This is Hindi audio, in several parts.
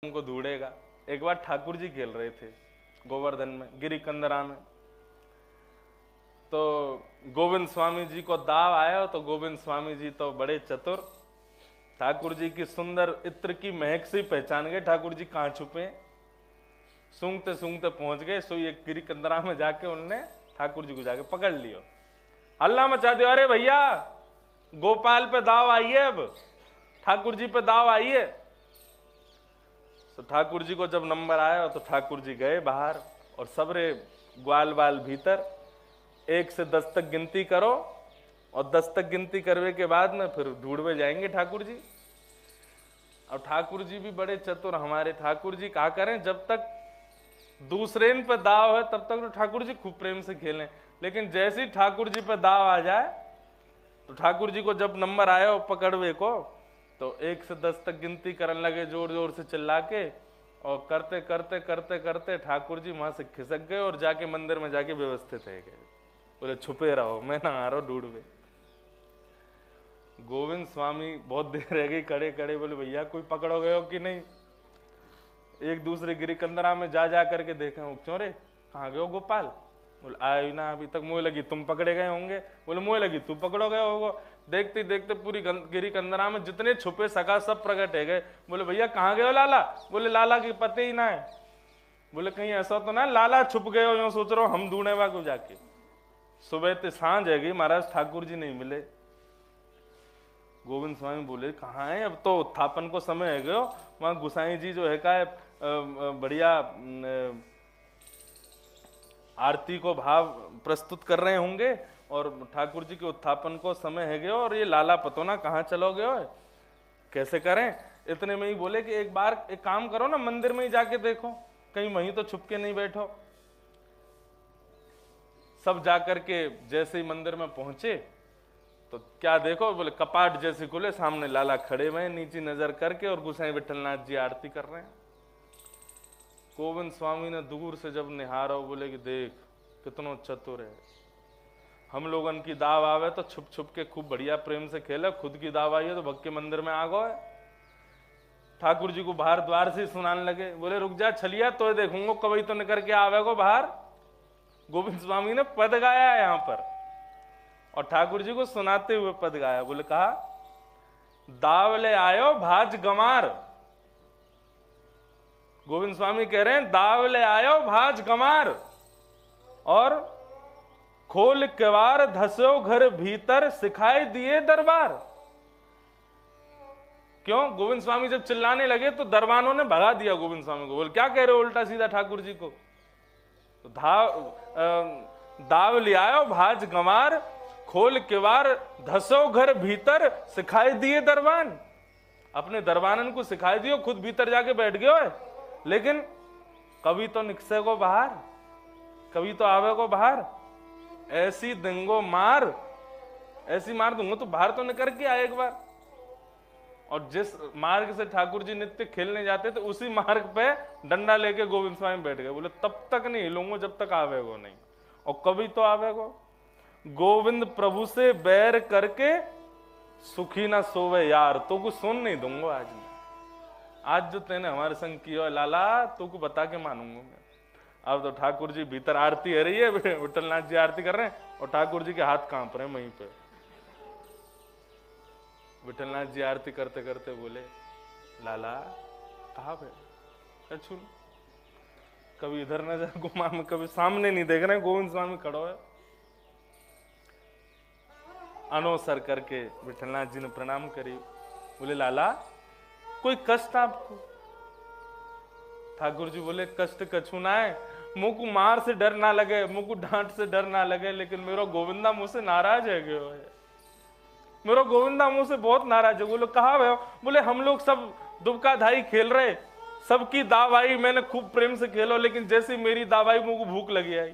उनको ढूंढेगा। एक बार ठाकुर जी खेल रहे थे गोवर्धन में, गिरी कंदरा में। तो गोविंद स्वामी जी को दाव आया, तो गोविंद स्वामी जी तो बड़े चतुर, ठाकुर जी की सुंदर इत्र की महक से पहचान गए ठाकुर जी कहाँ छुपे। सूंघते सूंघते पहुंच गए, सो ये गिरी कंदरा में जाके उनने ठाकुर जी को जाके पकड़ लियो, हल्ला मचा दिया, अरे भैया गोपाल पे दाव आई है, अब ठाकुर जी पे दाव आई है। तो ठाकुर जी को जब नंबर आया तो ठाकुर जी गए बाहर और सबरे ग्वाल बाल भीतर, 1 से 10 तक गिनती करो और 10 तक गिनती करने के बाद में फिर ढूंढवे जाएंगे ठाकुर जी। और ठाकुर जी भी बड़े चतुर हमारे ठाकुर जी, क्या करें, जब तक दूसरे पे दाव है तब तक तो ठाकुर जी खूब प्रेम से खेलें, लेकिन जैसे ही ठाकुर जी पे दाव आ जाए तो ठाकुर जी को जब नंबर आया पकड़वे को, तो 1 से 10 तक गिनती करने लगे जोर जोर से चिल्ला के, और करते करते करते करते ठाकुर जी वहां से खिसक गए और जाके मंदिर में जाके व्यवस्थित रह गए। बोले छुपे रहो, मैं ना आ रहा हूं ढूंढवे। गोविंद स्वामी बहुत देर रह गई खड़े खड़े, बोले भैया कोई पकड़ो गए हो कि नहीं। एक दूसरे गिरी कंदरा में जा करके देखे, क्यों रे कहाँ गए हो गोपाल। बोले आए ना अभी तक, मुझे लगी तुम पकड़े गए होंगे। बोले मुझे लगी तू पकड़ो गए होगा। देखते देखते पूरी गिरी कंदरा में जितने छुपे सका सब प्रकट है गए। बोले भैया कहाँ गए हो लाला। बोले लाला की पते ही ना है। बोले कहीं ऐसा तो ना लाला छुप गए हो, यूं सोच रहा हूं हम ढूंढे वहां को जाके। सुबह ते सांझ है गई, महाराज ठाकुर जी नहीं मिले। गोविंद स्वामी बोले कहाँ है, अब तो उत्थापन को समय है गयो, वहां गुसाई जी जो है का बढ़िया आरती को भाव प्रस्तुत कर रहे होंगे और ठाकुर जी के उत्थापन को समय है गयो, और ये लाला पतो ना कहाँ चलो गयो है, कैसे करें। इतने में ही बोले कि एक बार एक काम करो ना, मंदिर में ही जाके देखो कहीं वहीं तो छुप के नहीं बैठो। सब जाकर के जैसे ही मंदिर में पहुंचे तो क्या देखो, बोले कपाट जैसे खुले, सामने लाला खड़े हुए नीचे नजर करके और गुसाई विठलनाथ जी आरती कर रहे हैं। गोविंद स्वामी ने दूर से जब निहारा, बोले कि देख कितनो चतुर है, हम लोगन की दाव आवे तो छुप छुप के खूब बढ़िया प्रेम से खेले, खुद की दाव आई है तो भग के मंदिर में आ गए। ठाकुर जी को बाहर द्वार से सुनाने लगे, बोले रुक जा छलिया तो देखूंगा कभी तो निकल के आवेगो बाहर। गोविंद स्वामी ने पद गाया है यहाँ पर और ठाकुर जी को सुनाते हुए पद गाया। बोले कहा दाव ले आयो भाज गमार। गोविंद स्वामी कह रहे हैं दाव ले आयो भाज गमार, और खोल केवार धसो घर भीतर सिखाई दिए दरबार। क्यों, गोविंद स्वामी जब चिल्लाने लगे तो दरबानों ने भगा दिया गोविंद स्वामी को। बोले क्या कह रहे हो उल्टा सीधा ठाकुर जी को। तो दाव ले आयो भाज गमार, खोल केवार धसो घर भीतर सिखाई दिए दरबान। अपने दरबानन को सिखाई दियो, खुद भीतर जाके बैठ गए, लेकिन कभी तो निकसे को बाहर, कभी तो आवे को बाहर। ऐसी दिंगो मार, ऐसी मार दूंगा तो बाहर तो निकल के आए एक बार। और जिस मार्ग से ठाकुर जी नित्य खेलने जाते थे उसी मार्ग पे डंडा लेके गोविंद स्वामी बैठ गए। बोले तब तक नहीं हिलूंगा जब तक आवेगो नहीं, और कभी तो आवेगो। गोविंद प्रभु से बैर करके सुखी ना सोवे यार, तो कुछ सुन नहीं दूंगा आज मैं। आज जो तेने हमारे संग किया लाला, तो को बता के मानूंगा मैं। अब तो ठाकुर जी भीतर आरती हो रही है, विठलनाथ जी आरती कर रहे हैं और ठाकुर जी के हाथ कांप रहे हैं वहीं पे। विठलनाथ जी आरती करते करते बोले लाला कहा भाई छू, कभी इधर नजर घुमा में, कभी सामने नहीं देख रहे। गोविंद स्वामी खड़ो है, अनोसर करके विठलनाथ जी ने प्रणाम करी। बोले लाला कोई कष्ट आपको। ठाकुर जी बोले कष्ट कछु ना है, मुझको मार से डर ना लगे, मुझको डांट से डर ना लगे, लेकिन मेरा गोविंदा मुझसे नाराज है गयो है, मेरा गोविंदा मुझसे बहुत नाराज है। बोले कहा भाई। बोले हम लोग सब दुबका धाई खेल रहे, सबकी दावाई मैंने खूब प्रेम से खेलो, लेकिन जैसे मेरी दावाई मुझको भूख लगी आई,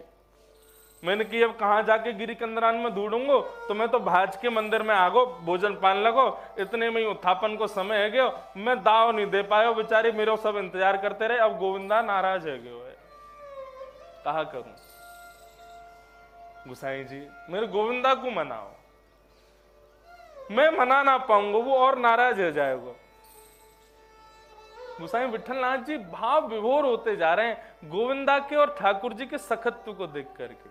मैंने कि अब कहाँ जाके गिरी कंदरान में ढूंढूंगो, तो मैं तो भाज के मंदिर में आगो भोजन पान लगो। इतने में ही उत्थापन को समय है गयो, मैं दाव नहीं दे पायो, बेचारे मेरे सब इंतजार करते रहे। अब गोविंदा नाराज है गयो है, कहा करूं। गुसाई जी मेरे गोविंदा को मनाओ, मैं मना ना पाऊंगा, वो और नाराज हो जाएगा। गोसाई विठलनाथ जी भाव विभोर होते जा रहे हैं गोविंदा के और ठाकुर जी के सखत्व को देख करके।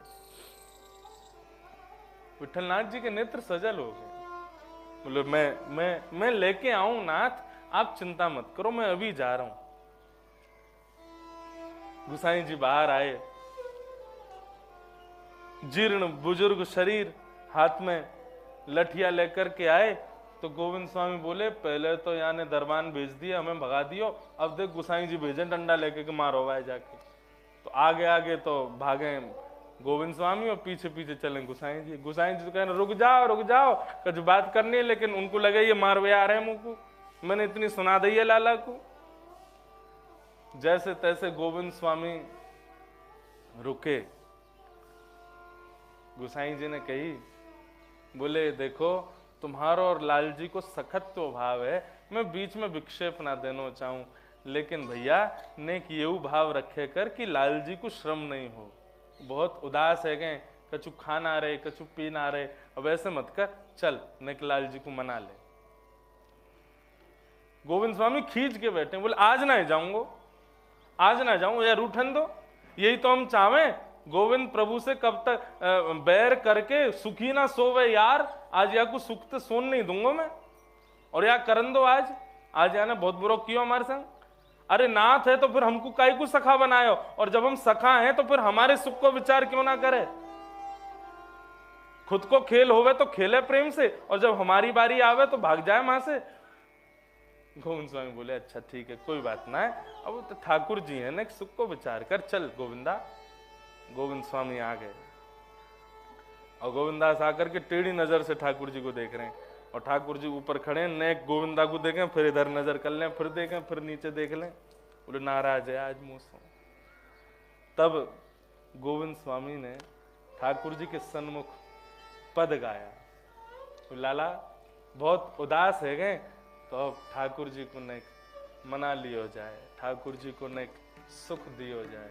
विठलनाथ जी के नेत्र सजल हो गए। बोले मैं लेके आऊं नाथ, आप चिंता मत करो, मैं अभी जा रहा हूं। गोसाई जी बाहर आए, जीर्ण बुजुर्ग शरीर, हाथ में लठिया लेकर के आए। तो गोविंद स्वामी बोले पहले तो यहाँ ने दरबान भेज दिया, हमें भगा दियो, अब देख गोसाई जी भेजे डंडा लेके के मारो वाए जाके। तो आगे आगे तो भागे गोविंद स्वामी और पीछे पीछे चले गोसाई जी। गोसाई जी तो कह रहे रुक जाओ कुछ बात करनी है, लेकिन उनको लगे ये मारवे आ रहे हैं मुंह को, मैंने इतनी सुना दी है लाला को। जैसे तैसे गोविंद स्वामी रुके। गोसाई जी ने कही, बोले देखो तुम्हारो और लाल जी को सखत्व भाव है, मैं बीच में विक्षेप ना देना चाहूं, लेकिन भैया ने ये भाव रखे कर कि लाल जी को श्रम नहीं हो, बहुत उदास है गए, कछु खा ना रहे कछु पी ना रहे, अब ऐसे मत कर, चल नेक लाल जी को मना ले। गोविंद स्वामी खींच के बैठे, बोले आज ना जाऊंगो, आज ना जाऊं, या रूठन दो, यही तो हम चाहें। गोविंद प्रभु से कब तक बैर करके सुखी ना सोवे यार, आज या को सुख तो सोन नहीं दूंगा मैं, और या करन दो आज या ने बहुत बुरा किया हमारे संग। अरे नाथ है तो फिर हमको काई को सखा बनायो, और जब हम सखा हैं तो फिर हमारे सुख को विचार क्यों ना करे। खुद को खेल होवे तो खेले प्रेम से, और जब हमारी बारी आवे तो भाग जाए वहां से। गोविंद स्वामी बोले अच्छा ठीक है, कोई बात ना है, अब तो ठाकुर जी है ना, सुख को विचार कर, चल गोविंदा। गोविंद स्वामी आ गए और गोविंदास आकर के टेढ़ी नजर से ठाकुर जी को देख रहे हैं, और ठाकुर जी ऊपर खड़े हैं, नेक गोविंदा को देखें, फिर इधर नजर कर लें, फिर देखें, फिर नीचे देख लें, बोले नाराज है आज मुझसे। तब गोविंद स्वामी ने ठाकुर जी के सन्मुख पद गाया, लाला बहुत उदास है गए, तो अब ठाकुर जी को नेक मना लियो जाए, ठाकुर जी को नेक सुख दियो जाए।